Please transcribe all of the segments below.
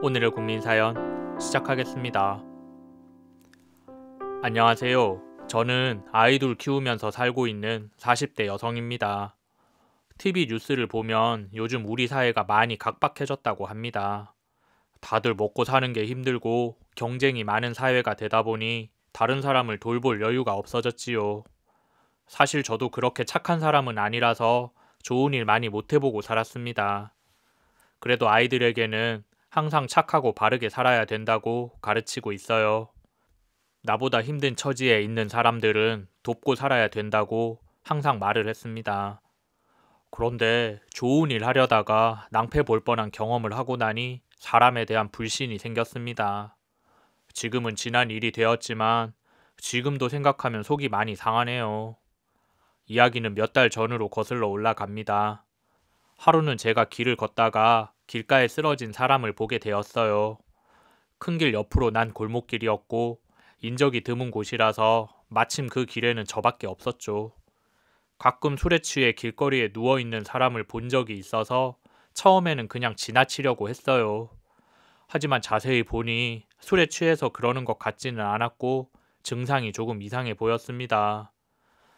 오늘의 국민사연 시작하겠습니다. 안녕하세요. 저는 아이돌 키우면서 살고 있는 40대 여성입니다. TV 뉴스를 보면 요즘 우리 사회가 많이 각박해졌다고 합니다. 다들 먹고 사는 게 힘들고 경쟁이 많은 사회가 되다 보니 다른 사람을 돌볼 여유가 없어졌지요. 사실 저도 그렇게 착한 사람은 아니라서 좋은 일 많이 못 해보고 살았습니다. 그래도 아이들에게는 항상 착하고 바르게 살아야 된다고 가르치고 있어요. 나보다 힘든 처지에 있는 사람들은 돕고 살아야 된다고 항상 말을 했습니다. 그런데 좋은 일 하려다가 낭패 볼 뻔한 경험을 하고 나니 사람에 대한 불신이 생겼습니다. 지금은 지난 일이 되었지만 지금도 생각하면 속이 많이 상하네요. 이야기는 몇 달 전으로 거슬러 올라갑니다. 하루는 제가 길을 걷다가 길가에 쓰러진 사람을 보게 되었어요. 큰 길 옆으로 난 골목길이었고 인적이 드문 곳이라서 마침 그 길에는 저밖에 없었죠. 가끔 술에 취해 길거리에 누워있는 사람을 본 적이 있어서 처음에는 그냥 지나치려고 했어요. 하지만 자세히 보니 술에 취해서 그러는 것 같지는 않았고 증상이 조금 이상해 보였습니다.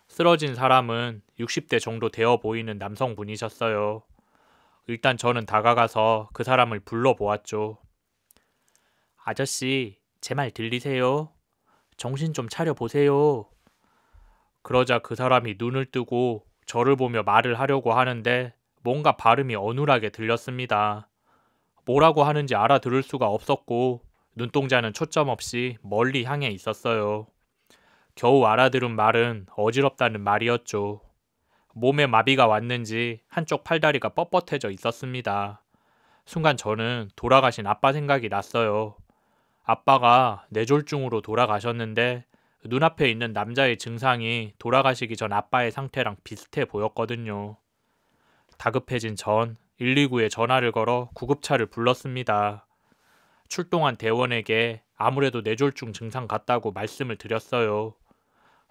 쓰러진 사람은 60대 정도 되어 보이는 남성분이셨어요. 일단 저는 다가가서 그 사람을 불러보았죠. 아저씨, 제 말 들리세요? 정신 좀 차려보세요. 그러자 그 사람이 눈을 뜨고 저를 보며 말을 하려고 하는데 뭔가 발음이 어눌하게 들렸습니다. 뭐라고 하는지 알아들을 수가 없었고 눈동자는 초점 없이 멀리 향해 있었어요. 겨우 알아들은 말은 어지럽다는 말이었죠. 몸에 마비가 왔는지 한쪽 팔다리가 뻣뻣해져 있었습니다. 순간 저는 돌아가신 아빠 생각이 났어요. 아빠가 뇌졸중으로 돌아가셨는데 눈앞에 있는 남자의 증상이 돌아가시기 전 아빠의 상태랑 비슷해 보였거든요. 다급해진 전 119에 전화를 걸어 구급차를 불렀습니다. 출동한 대원에게 아무래도 뇌졸중 증상 같다고 말씀을 드렸어요.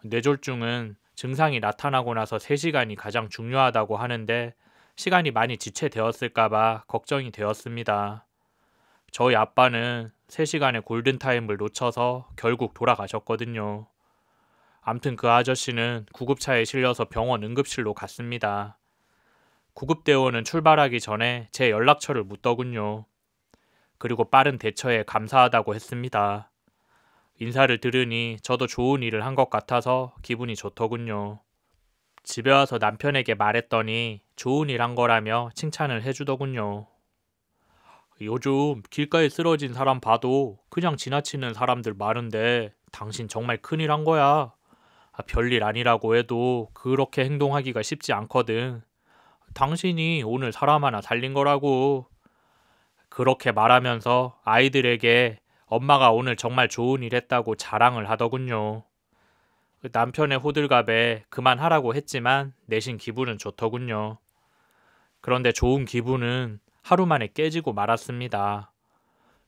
뇌졸중은 증상이 나타나고 나서 3시간이 가장 중요하다고 하는데 시간이 많이 지체되었을까봐 걱정이 되었습니다. 저희 아빠는 3시간의 골든타임을 놓쳐서 결국 돌아가셨거든요. 암튼 그 아저씨는 구급차에 실려서 병원 응급실로 갔습니다. 구급대원은 출발하기 전에 제 연락처를 묻더군요. 그리고 빠른 대처에 감사하다고 했습니다. 인사를 들으니 저도 좋은 일을 한 것 같아서 기분이 좋더군요. 집에 와서 남편에게 말했더니 좋은 일 한 거라며 칭찬을 해주더군요. 요즘 길가에 쓰러진 사람 봐도 그냥 지나치는 사람들 많은데 당신 정말 큰일 한 거야. 별일 아니라고 해도 그렇게 행동하기가 쉽지 않거든. 당신이 오늘 사람 하나 살린 거라고. 그렇게 말하면서 아이들에게 엄마가 오늘 정말 좋은 일 했다고 자랑을 하더군요. 남편의 호들갑에 그만하라고 했지만 내심 기분은 좋더군요. 그런데 좋은 기분은 하루 만에 깨지고 말았습니다.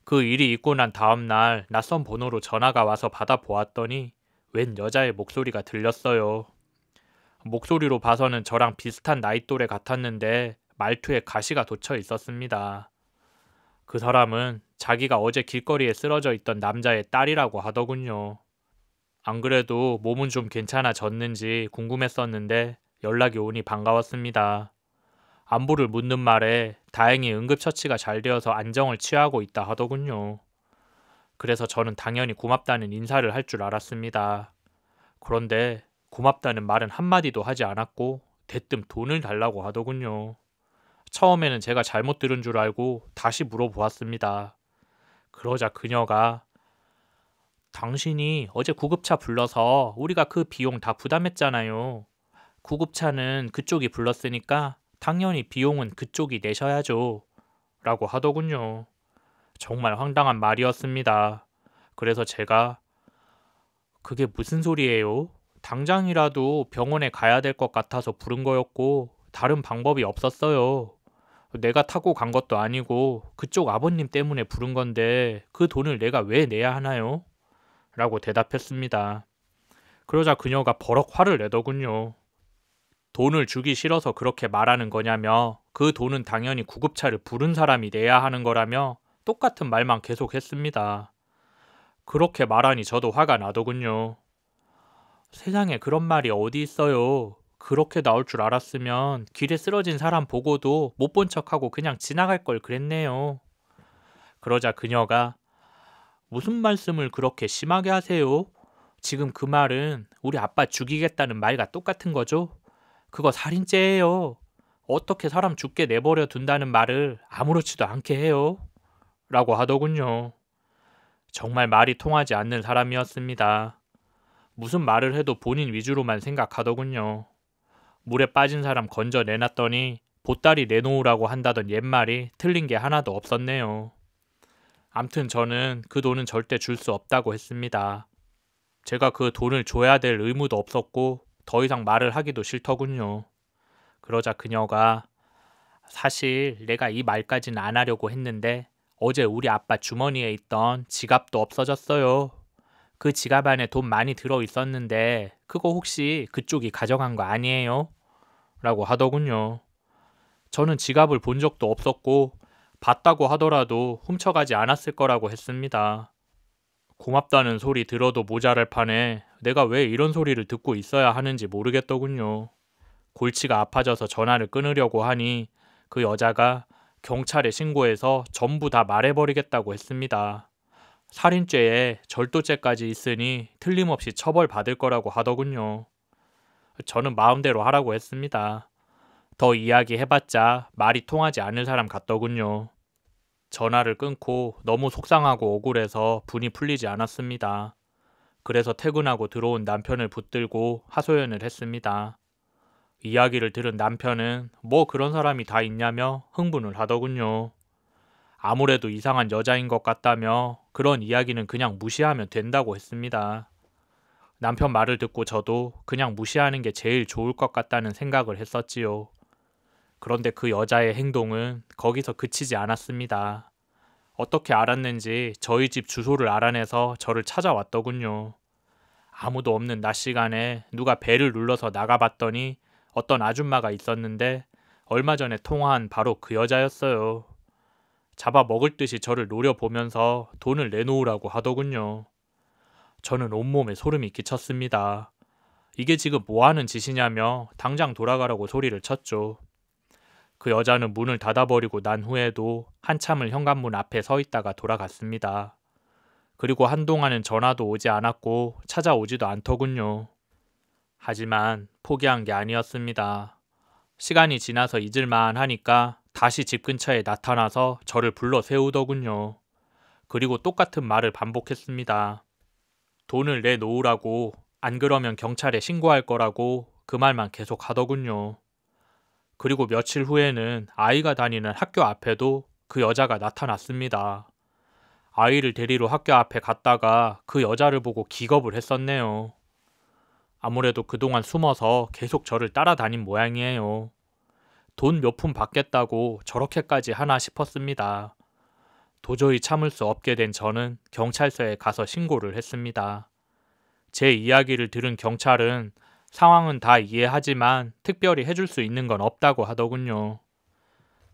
그 일이 있고 난 다음 날 낯선 번호로 전화가 와서 받아보았더니 웬 여자의 목소리가 들렸어요. 목소리로 봐서는 저랑 비슷한 나이 또래 같았는데 말투에 가시가 돋쳐 있었습니다. 그 사람은 자기가 어제 길거리에 쓰러져 있던 남자의 딸이라고 하더군요. 안 그래도 몸은 좀 괜찮아졌는지 궁금했었는데 연락이 오니 반가웠습니다. 안부를 묻는 말에 다행히 응급처치가 잘 되어서 안정을 취하고 있다 하더군요. 그래서 저는 당연히 고맙다는 인사를 할 줄 알았습니다. 그런데 고맙다는 말은 한마디도 하지 않았고 대뜸 돈을 달라고 하더군요. 처음에는 제가 잘못 들은 줄 알고 다시 물어보았습니다. 그러자 그녀가 당신이 어제 구급차 불러서 우리가 그 비용 다 부담했잖아요. 구급차는 그쪽이 불렀으니까 당연히 비용은 그쪽이 내셔야죠. 라고 하더군요. 정말 황당한 말이었습니다. 그래서 제가 그게 무슨 소리예요? 당장이라도 병원에 가야 될 것 같아서 부른 거였고 다른 방법이 없었어요. 내가 타고 간 것도 아니고 그쪽 아버님 때문에 부른 건데 그 돈을 내가 왜 내야 하나요? 라고 대답했습니다. 그러자 그녀가 버럭 화를 내더군요. 돈을 주기 싫어서 그렇게 말하는 거냐며 그 돈은 당연히 구급차를 부른 사람이 내야 하는 거라며 똑같은 말만 계속 했습니다. 그렇게 말하니 저도 화가 나더군요. 세상에 그런 말이 어디 있어요. 그렇게 나올 줄 알았으면 길에 쓰러진 사람 보고도 못 본 척하고 그냥 지나갈 걸 그랬네요. 그러자 그녀가 무슨 말씀을 그렇게 심하게 하세요? 지금 그 말은 우리 아빠 죽이겠다는 말과 똑같은 거죠? 그거 살인죄예요. 어떻게 사람 죽게 내버려 둔다는 말을 아무렇지도 않게 해요? 라고 하더군요. 정말 말이 통하지 않는 사람이었습니다. 무슨 말을 해도 본인 위주로만 생각하더군요. 물에 빠진 사람 건져 내놨더니 보따리 내놓으라고 한다던 옛말이 틀린 게 하나도 없었네요. 암튼 저는 그 돈은 절대 줄 수 없다고 했습니다. 제가 그 돈을 줘야 될 의무도 없었고 더 이상 말을 하기도 싫더군요. 그러자 그녀가 사실 내가 이 말까지는 안 하려고 했는데 어제 우리 아빠 주머니에 있던 지갑도 없어졌어요. 그 지갑 안에 돈 많이 들어있었는데 그거 혹시 그쪽이 가져간 거 아니에요? 라고 하더군요. 저는 지갑을 본 적도 없었고 봤다고 하더라도 훔쳐가지 않았을 거라고 했습니다. 고맙다는 소리 들어도 모자랄 판에 내가 왜 이런 소리를 듣고 있어야 하는지 모르겠더군요. 골치가 아파져서 전화를 끊으려고 하니 그 여자가 경찰에 신고해서 전부 다 말해버리겠다고 했습니다. 살인죄에 절도죄까지 있으니 틀림없이 처벌받을 거라고 하더군요. 저는 마음대로 하라고 했습니다. 더 이야기해봤자 말이 통하지 않을 사람 같더군요. 전화를 끊고 너무 속상하고 억울해서 분이 풀리지 않았습니다. 그래서 퇴근하고 들어온 남편을 붙들고 하소연을 했습니다. 이야기를 들은 남편은 뭐 그런 사람이 다 있냐며 흥분을 하더군요. 아무래도 이상한 여자인 것 같다며 그런 이야기는 그냥 무시하면 된다고 했습니다. 남편 말을 듣고 저도 그냥 무시하는 게 제일 좋을 것 같다는 생각을 했었지요. 그런데 그 여자의 행동은 거기서 그치지 않았습니다. 어떻게 알았는지 저희 집 주소를 알아내서 저를 찾아왔더군요. 아무도 없는 낮 시간에 누가 벨을 눌러서 나가봤더니 어떤 아줌마가 있었는데 얼마 전에 통화한 바로 그 여자였어요. 잡아먹을 듯이 저를 노려보면서 돈을 내놓으라고 하더군요. 저는 온몸에 소름이 끼쳤습니다. 이게 지금 뭐하는 짓이냐며 당장 돌아가라고 소리를 쳤죠. 그 여자는 문을 닫아버리고 난 후에도 한참을 현관문 앞에 서 있다가 돌아갔습니다. 그리고 한동안은 전화도 오지 않았고 찾아오지도 않더군요. 하지만 포기한 게 아니었습니다. 시간이 지나서 잊을만 하니까 다시 집 근처에 나타나서 저를 불러 세우더군요. 그리고 똑같은 말을 반복했습니다. 돈을 내놓으라고, 안 그러면 경찰에 신고할 거라고 그 말만 계속 하더군요. 그리고 며칠 후에는 아이가 다니는 학교 앞에도 그 여자가 나타났습니다. 아이를 데리러 학교 앞에 갔다가 그 여자를 보고 기겁을 했었네요. 아무래도 그동안 숨어서 계속 저를 따라다닌 모양이에요. 돈 몇 푼 받겠다고 저렇게까지 하나 싶었습니다. 도저히 참을 수 없게 된 저는 경찰서에 가서 신고를 했습니다. 제 이야기를 들은 경찰은 상황은 다 이해하지만 특별히 해줄 수 있는 건 없다고 하더군요.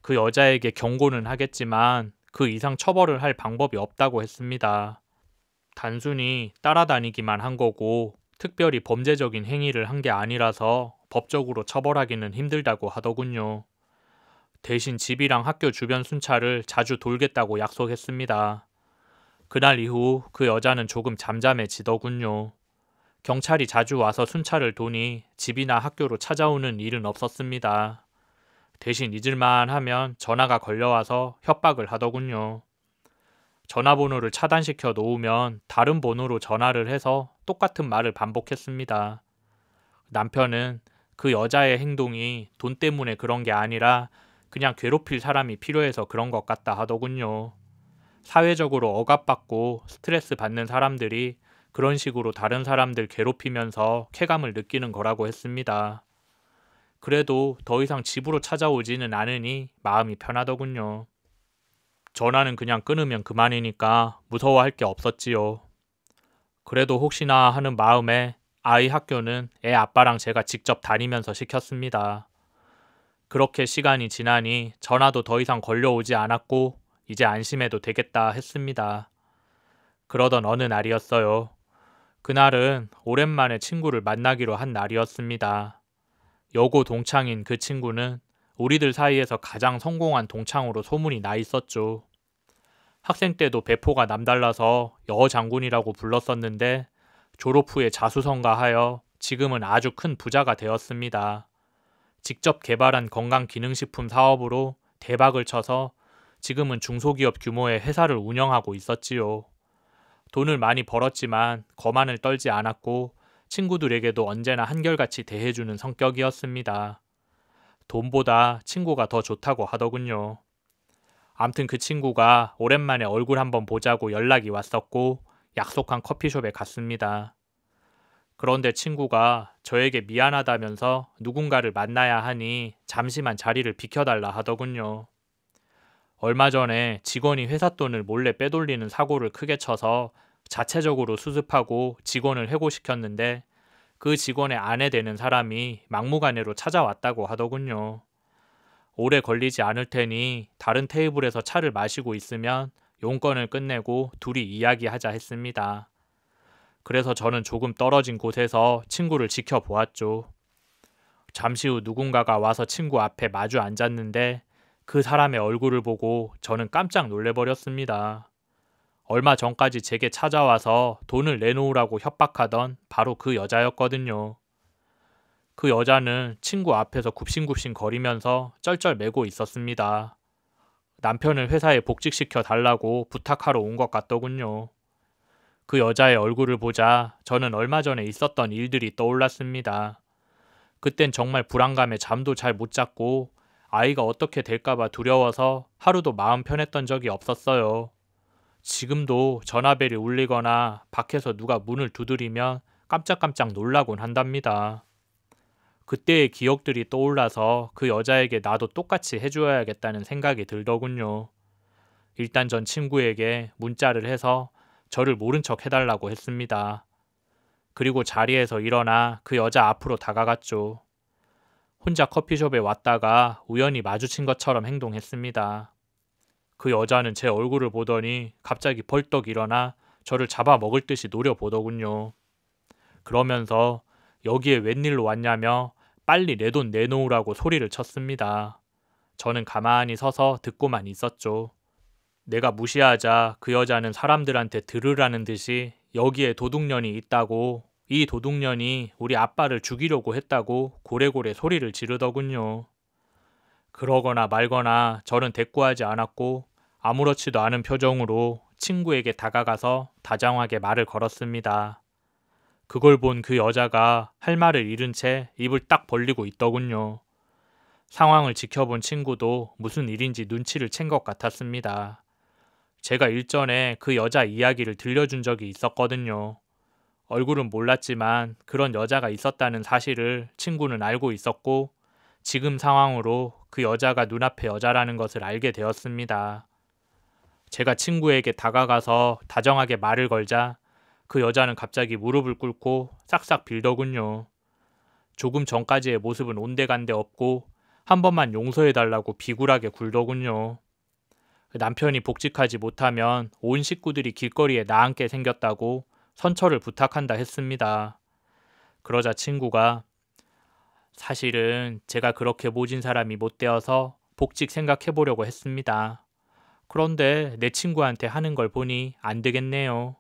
그 여자에게 경고는 하겠지만 그 이상 처벌을 할 방법이 없다고 했습니다. 단순히 따라다니기만 한 거고 특별히 범죄적인 행위를 한 게 아니라서 법적으로 처벌하기는 힘들다고 하더군요. 대신 집이랑 학교 주변 순찰을 자주 돌겠다고 약속했습니다. 그날 이후 그 여자는 조금 잠잠해지더군요. 경찰이 자주 와서 순찰을 도니 집이나 학교로 찾아오는 일은 없었습니다. 대신 잊을만 하면 전화가 걸려와서 협박을 하더군요. 전화번호를 차단시켜 놓으면 다른 번호로 전화를 해서 똑같은 말을 반복했습니다. 남편은 그 여자의 행동이 돈 때문에 그런 게 아니라 그냥 괴롭힐 사람이 필요해서 그런 것 같다 하더군요. 사회적으로 억압받고 스트레스 받는 사람들이 그런 식으로 다른 사람들 괴롭히면서 쾌감을 느끼는 거라고 했습니다. 그래도 더 이상 집으로 찾아오지는 않으니 마음이 편하더군요. 전화는 그냥 끊으면 그만이니까 무서워할 게 없었지요. 그래도 혹시나 하는 마음에 아이 학교는 애 아빠랑 제가 직접 다니면서 시켰습니다. 그렇게 시간이 지나니 전화도 더 이상 걸려오지 않았고 이제 안심해도 되겠다 했습니다. 그러던 어느 날이었어요. 그날은 오랜만에 친구를 만나기로 한 날이었습니다. 여고 동창인 그 친구는 우리들 사이에서 가장 성공한 동창으로 소문이 나 있었죠. 학생 때도 배포가 남달라서 여장군이라고 불렀었는데 졸업 후에 자수성가하여 지금은 아주 큰 부자가 되었습니다. 직접 개발한 건강기능식품 사업으로 대박을 쳐서 지금은 중소기업 규모의 회사를 운영하고 있었지요. 돈을 많이 벌었지만 거만을 떨지 않았고 친구들에게도 언제나 한결같이 대해주는 성격이었습니다. 돈보다 친구가 더 좋다고 하더군요. 암튼 그 친구가 오랜만에 얼굴 한번 보자고 연락이 왔었고 약속한 커피숍에 갔습니다. 그런데 친구가 저에게 미안하다면서 누군가를 만나야 하니 잠시만 자리를 비켜달라 하더군요. 얼마 전에 직원이 회사 돈을 몰래 빼돌리는 사고를 크게 쳐서 자체적으로 수습하고 직원을 해고시켰는데 그 직원의 아내 되는 사람이 막무가내로 찾아왔다고 하더군요. 오래 걸리지 않을 테니 다른 테이블에서 차를 마시고 있으면 용건을 끝내고 둘이 이야기하자 했습니다. 그래서 저는 조금 떨어진 곳에서 친구를 지켜보았죠. 잠시 후 누군가가 와서 친구 앞에 마주 앉았는데 그 사람의 얼굴을 보고 저는 깜짝 놀래버렸습니다. 얼마 전까지 제게 찾아와서 돈을 내놓으라고 협박하던 바로 그 여자였거든요. 그 여자는 친구 앞에서 굽신굽신 거리면서 쩔쩔매고 있었습니다. 남편을 회사에 복직시켜 달라고 부탁하러 온 것 같더군요. 그 여자의 얼굴을 보자 저는 얼마 전에 있었던 일들이 떠올랐습니다. 그땐 정말 불안감에 잠도 잘 못 잤고 아이가 어떻게 될까봐 두려워서 하루도 마음 편했던 적이 없었어요. 지금도 전화벨이 울리거나 밖에서 누가 문을 두드리면 깜짝깜짝 놀라곤 한답니다. 그때의 기억들이 떠올라서 그 여자에게 나도 똑같이 해줘야겠다는 생각이 들더군요. 일단 전 친구에게 문자를 해서 저를 모른 척 해달라고 했습니다. 그리고 자리에서 일어나 그 여자 앞으로 다가갔죠. 혼자 커피숍에 왔다가 우연히 마주친 것처럼 행동했습니다. 그 여자는 제 얼굴을 보더니 갑자기 벌떡 일어나 저를 잡아먹을 듯이 노려보더군요. 그러면서 여기에 웬일로 왔냐며 빨리 내 돈 내놓으라고 소리를 쳤습니다. 저는 가만히 서서 듣고만 있었죠. 내가 무시하자 그 여자는 사람들한테 들으라는 듯이 여기에 도둑년이 있다고, 이 도둑년이 우리 아빠를 죽이려고 했다고 고래고래 소리를 지르더군요. 그러거나 말거나 저는 대꾸하지 않았고 아무렇지도 않은 표정으로 친구에게 다가가서 다정하게 말을 걸었습니다. 그걸 본 그 여자가 할 말을 잃은 채 입을 딱 벌리고 있더군요. 상황을 지켜본 친구도 무슨 일인지 눈치를 챈 것 같았습니다. 제가 일전에 그 여자 이야기를 들려준 적이 있었거든요. 얼굴은 몰랐지만 그런 여자가 있었다는 사실을 친구는 알고 있었고 지금 상황으로 그 여자가 눈앞의 여자라는 것을 알게 되었습니다. 제가 친구에게 다가가서 다정하게 말을 걸자 그 여자는 갑자기 무릎을 꿇고 싹싹 빌더군요. 조금 전까지의 모습은 온데간데 없고 한 번만 용서해달라고 비굴하게 굴더군요. 남편이 복직하지 못하면 온 식구들이 길거리에 나앉게 생겼다고 선처를 부탁한다 했습니다. 그러자 친구가 사실은 제가 그렇게 모진 사람이 못 되어서 복직 생각해보려고 했습니다. 그런데 내 친구한테 하는 걸 보니 안 되겠네요.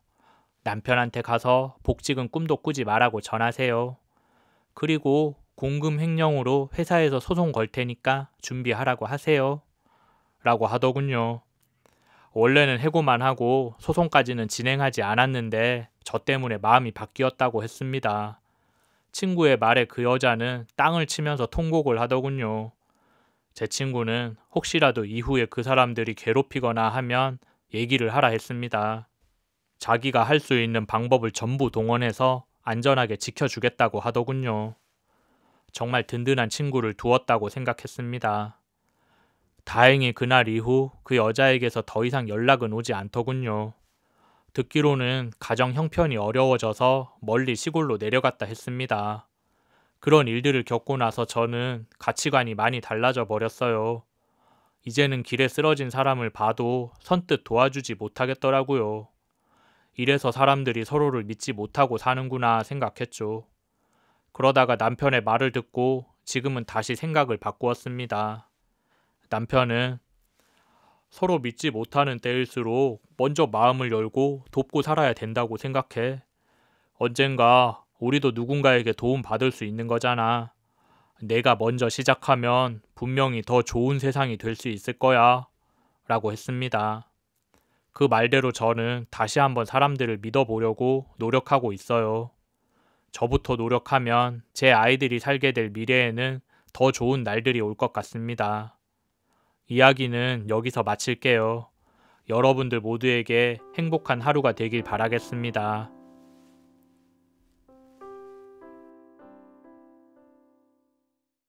남편한테 가서 복직은 꿈도 꾸지 말라고 전하세요. 그리고 공금 횡령으로 회사에서 소송 걸 테니까 준비하라고 하세요. 라고 하더군요. 원래는 해고만 하고 소송까지는 진행하지 않았는데 저 때문에 마음이 바뀌었다고 했습니다. 친구의 말에 그 여자는 땅을 치면서 통곡을 하더군요. 제 친구는 혹시라도 이후에 그 사람들이 괴롭히거나 하면 얘기를 하라 했습니다. 자기가 할 수 있는 방법을 전부 동원해서 안전하게 지켜주겠다고 하더군요. 정말 든든한 친구를 두었다고 생각했습니다. 다행히 그날 이후 그 여자에게서 더 이상 연락은 오지 않더군요. 듣기로는 가정 형편이 어려워져서 멀리 시골로 내려갔다 했습니다. 그런 일들을 겪고 나서 저는 가치관이 많이 달라져 버렸어요. 이제는 길에 쓰러진 사람을 봐도 선뜻 도와주지 못하겠더라고요. 이래서 사람들이 서로를 믿지 못하고 사는구나 생각했죠. 그러다가 남편의 말을 듣고 지금은 다시 생각을 바꾸었습니다. 남편은 서로 믿지 못하는 때일수록 먼저 마음을 열고 돕고 살아야 된다고 생각해. 언젠가 우리도 누군가에게 도움 받을 수 있는 거잖아. 내가 먼저 시작하면 분명히 더 좋은 세상이 될 수 있을 거야. 라고 했습니다. 그 말대로 저는 다시 한번 사람들을 믿어보려고 노력하고 있어요. 저부터 노력하면 제 아이들이 살게 될 미래에는 더 좋은 날들이 올 것 같습니다. 이야기는 여기서 마칠게요. 여러분들 모두에게 행복한 하루가 되길 바라겠습니다.